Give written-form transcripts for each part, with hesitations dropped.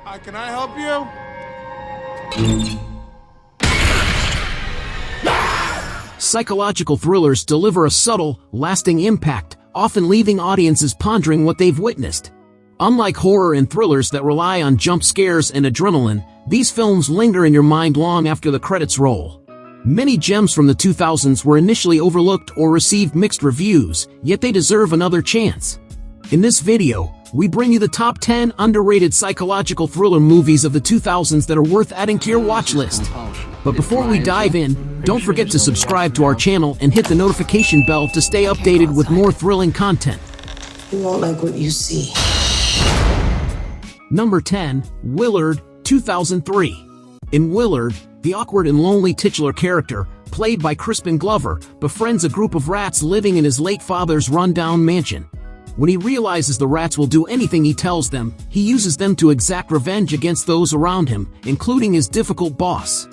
Can I help you? Psychological thrillers deliver a subtle, lasting impact, often leaving audiences pondering what they've witnessed. Unlike horror and thrillers that rely on jump scares and adrenaline, these films linger in your mind long after the credits roll. Many gems from the 2000s were initially overlooked or received mixed reviews, yet they deserve another chance. In this video, we bring you the top 10 underrated psychological thriller movies of the 2000s that are worth adding to your watch list. But before we dive in, don't forget to subscribe to our channel and hit the notification bell to stay updated with more thrilling content. You won't like what you see. Number 10, Willard, 2003. In Willard, the awkward and lonely titular character, played by Crispin Glover, befriends a group of rats living in his late father's rundown mansion. When he realizes the rats will do anything he tells them, he uses them to exact revenge against those around him, including his difficult boss.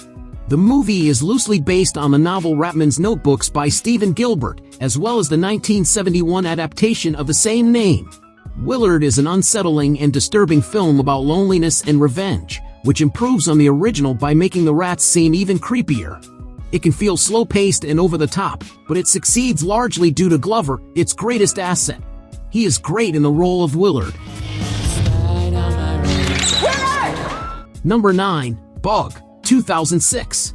The movie is loosely based on the novel Ratman's Notebooks by Stephen Gilbert, as well as the 1971 adaptation of the same name. Willard is an unsettling and disturbing film about loneliness and revenge, which improves on the original by making the rats seem even creepier. It can feel slow-paced and over the top, but it succeeds largely due to Glover, its greatest asset. He is great in the role of Willard. Number 9, Bug, 2006.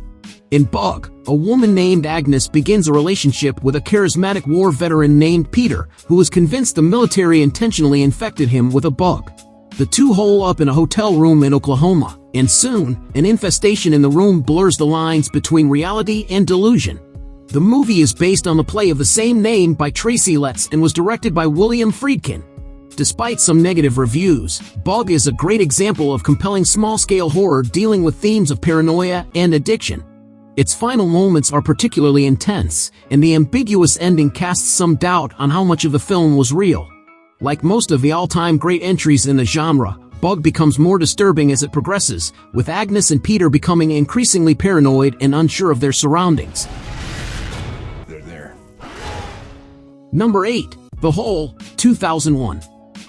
In Bug, a woman named Agnes begins a relationship with a charismatic war veteran named Peter, who is convinced the military intentionally infected him with a bug. The two hole up in a hotel room in Oklahoma, and soon, an infestation in the room blurs the lines between reality and delusion. The movie is based on the play of the same name by Tracy Letts and was directed by William Friedkin. Despite some negative reviews, Bug is a great example of compelling small-scale horror dealing with themes of paranoia and addiction. Its final moments are particularly intense, and the ambiguous ending casts some doubt on how much of the film was real. Like most of the all-time great entries in the genre, Bug becomes more disturbing as it progresses, with Agnes and Peter becoming increasingly paranoid and unsure of their surroundings. Number 8, The Hole, 2001.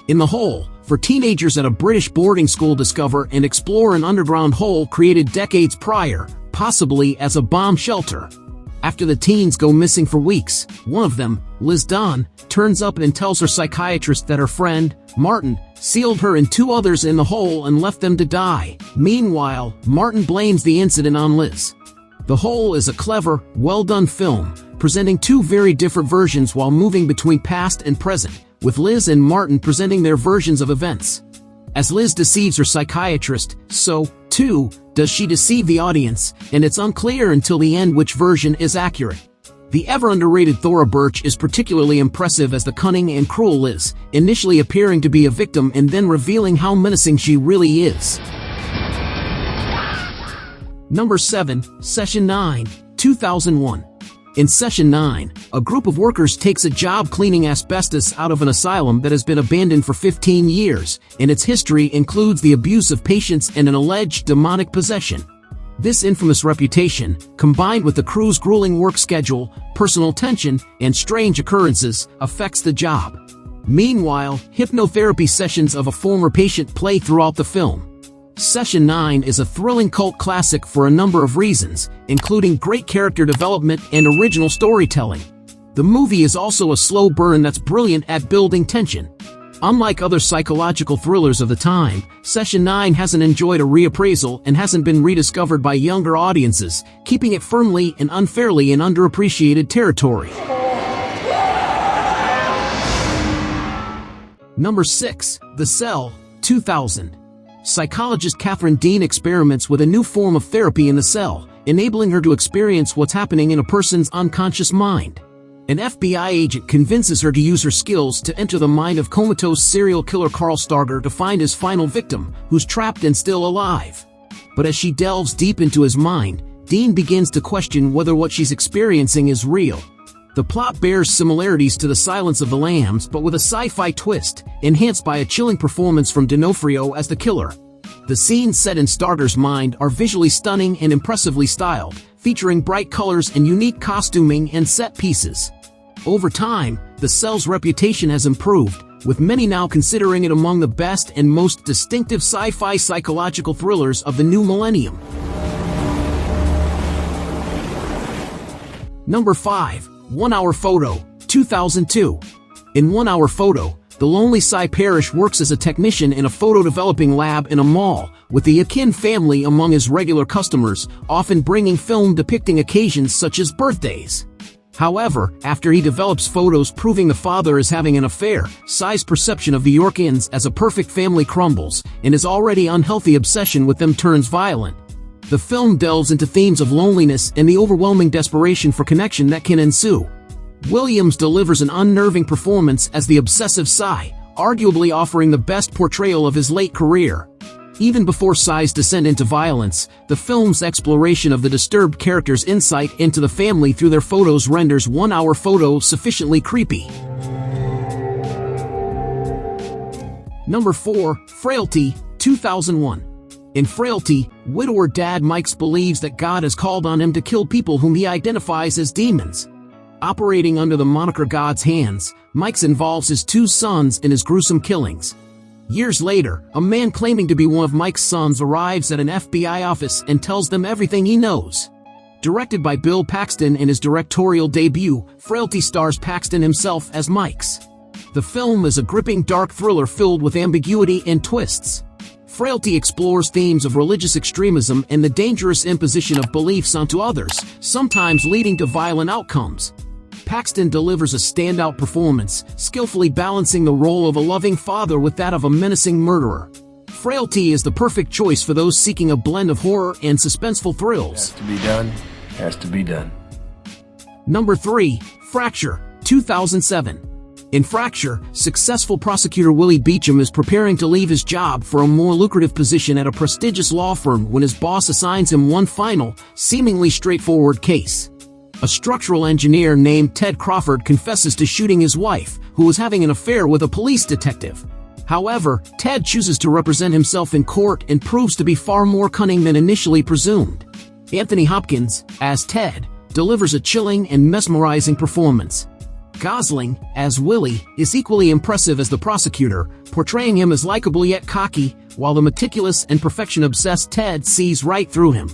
In The Hole, for teenagers at a British boarding school discover and explore an underground hole created decades prior, possibly as a bomb shelter. After the teens go missing for weeks, one of them, Liz Dunn, turns up and tells her psychiatrist that her friend, Martin, sealed her and two others in the hole and left them to die. Meanwhile, Martin blames the incident on Liz. The Hole is a clever, well-done film, presenting two very different versions while moving between past and present, with Liz and Martin presenting their versions of events. As Liz deceives her psychiatrist, so, too, does she deceive the audience, and it's unclear until the end which version is accurate. The ever-underrated Thora Birch is particularly impressive as the cunning and cruel Liz, initially appearing to be a victim and then revealing how menacing she really is. Number 7, Session 9, 2001. In Session 9, a group of workers takes a job cleaning asbestos out of an asylum that has been abandoned for 15 years, and its history includes the abuse of patients and an alleged demonic possession. This infamous reputation, combined with the crew's grueling work schedule, personal tension, and strange occurrences, affects the job. Meanwhile, hypnotherapy sessions of a former patient play throughout the film. Session 9 is a thrilling cult classic for a number of reasons, including great character development and original storytelling. The movie is also a slow burn that's brilliant at building tension. Unlike other psychological thrillers of the time, Session 9 hasn't enjoyed a reappraisal and hasn't been rediscovered by younger audiences, keeping it firmly and unfairly in underappreciated territory. Number 6, The Cell, 2000. Psychologist Catherine Dean experiments with a new form of therapy in the cell, enabling her to experience what's happening in a person's unconscious mind. An FBI agent convinces her to use her skills to enter the mind of comatose serial killer Carl Starger to find his final victim, who's trapped and still alive. But as she delves deep into his mind, Dean begins to question whether what she's experiencing is real. The plot bears similarities to The Silence of the Lambs, but with a sci-fi twist, enhanced by a chilling performance from D'Onofrio as the killer. The scenes set in Starger's mind are visually stunning and impressively styled, featuring bright colors and unique costuming and set pieces. Over time, the cell's reputation has improved, with many now considering it among the best and most distinctive sci-fi psychological thrillers of the new millennium. Number 5. 1 Hour Photo, 2002. In 1 Hour Photo, the lonely Cy Parrish works as a technician in a photo developing lab in a mall, with the Akin family among his regular customers, often bringing film depicting occasions such as birthdays. However, after he develops photos proving the father is having an affair, Cy's perception of the Yorkins as a perfect family crumbles, and his already unhealthy obsession with them turns violent. The film delves into themes of loneliness and the overwhelming desperation for connection that can ensue. Williams delivers an unnerving performance as the obsessive Cy, arguably offering the best portrayal of his late career. Even before Cy's descent into violence, the film's exploration of the disturbed character's insight into the family through their photos renders 1 Hour Photo sufficiently creepy. Number 4. Frailty, 2001. In Frailty, widower dad Mike believes that God has called on him to kill people whom he identifies as demons. Operating under the moniker God's Hands, Mike involves his 2 sons in his gruesome killings. Years later, a man claiming to be one of Mike's sons arrives at an FBI office and tells them everything he knows. Directed by Bill Paxton in his directorial debut, Frailty stars Paxton himself as Mike's. The film is a gripping dark thriller filled with ambiguity and twists. Frailty explores themes of religious extremism and the dangerous imposition of beliefs onto others, sometimes leading to violent outcomes. Paxton delivers a standout performance, skillfully balancing the role of a loving father with that of a menacing murderer. Frailty is the perfect choice for those seeking a blend of horror and suspenseful thrills. Has to be done. Has to be done. Number 3. Fracture, 2007. In Fracture, successful prosecutor Willie Beecham is preparing to leave his job for a more lucrative position at a prestigious law firm when his boss assigns him one final, seemingly straightforward case. A structural engineer named Ted Crawford confesses to shooting his wife, who was having an affair with a police detective. However, Ted chooses to represent himself in court and proves to be far more cunning than initially presumed. Anthony Hopkins, as Ted, delivers a chilling and mesmerizing performance. Gosling, as Willie, is equally impressive as the prosecutor, portraying him as likable yet cocky, while the meticulous and perfection-obsessed Ted sees right through him.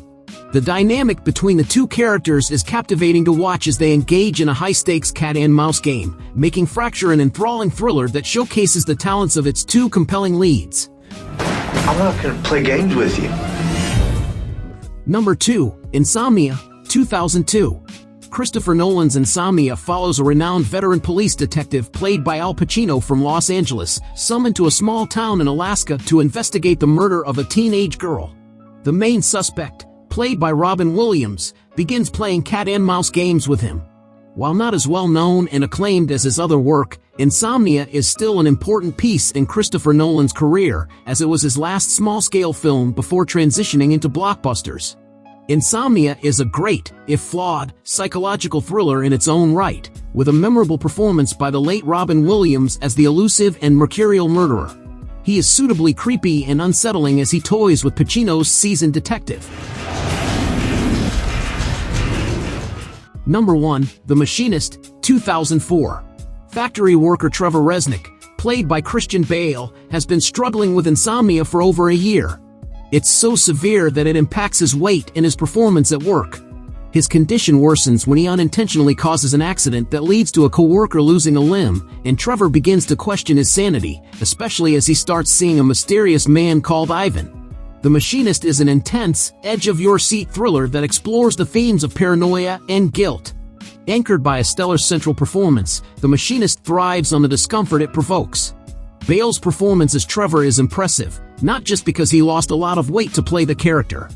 The dynamic between the two characters is captivating to watch as they engage in a high-stakes cat-and-mouse game, making Fracture an enthralling thriller that showcases the talents of its 2 compelling leads. I'm not gonna play games with you. Number 2. Insomnia, 2002. Christopher Nolan's Insomnia follows a renowned veteran police detective played by Al Pacino from Los Angeles, summoned to a small town in Alaska to investigate the murder of a teenage girl. The main suspect, played by Robin Williams, begins playing cat-and-mouse games with him. While not as well known and acclaimed as his other work, Insomnia is still an important piece in Christopher Nolan's career, as it was his last small-scale film before transitioning into blockbusters. Insomnia is a great, if flawed, psychological thriller in its own right, with a memorable performance by the late Robin Williams as the elusive and mercurial murderer. He is suitably creepy and unsettling as he toys with Pacino's seasoned detective. Number 1. The Machinist, 2004. Factory worker Trevor Resnick, played by Christian Bale, has been struggling with insomnia for over a year. It's so severe that it impacts his weight and his performance at work. His condition worsens when he unintentionally causes an accident that leads to a coworker losing a limb, and Trevor begins to question his sanity, especially as he starts seeing a mysterious man called Ivan. The Machinist is an intense, edge-of-your-seat thriller that explores the themes of paranoia and guilt. Anchored by a stellar central performance, The Machinist thrives on the discomfort it provokes. Bale's performance as Trevor is impressive, not just because he lost a lot of weight to play the character.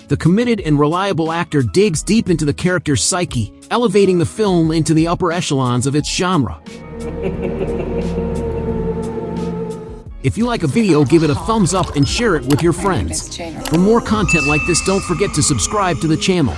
The committed and reliable actor digs deep into the character's psyche, elevating the film into the upper echelons of its genre. If you like a video, give it a thumbs up and share it with your friends. For more content like this, don't forget to subscribe to the channel.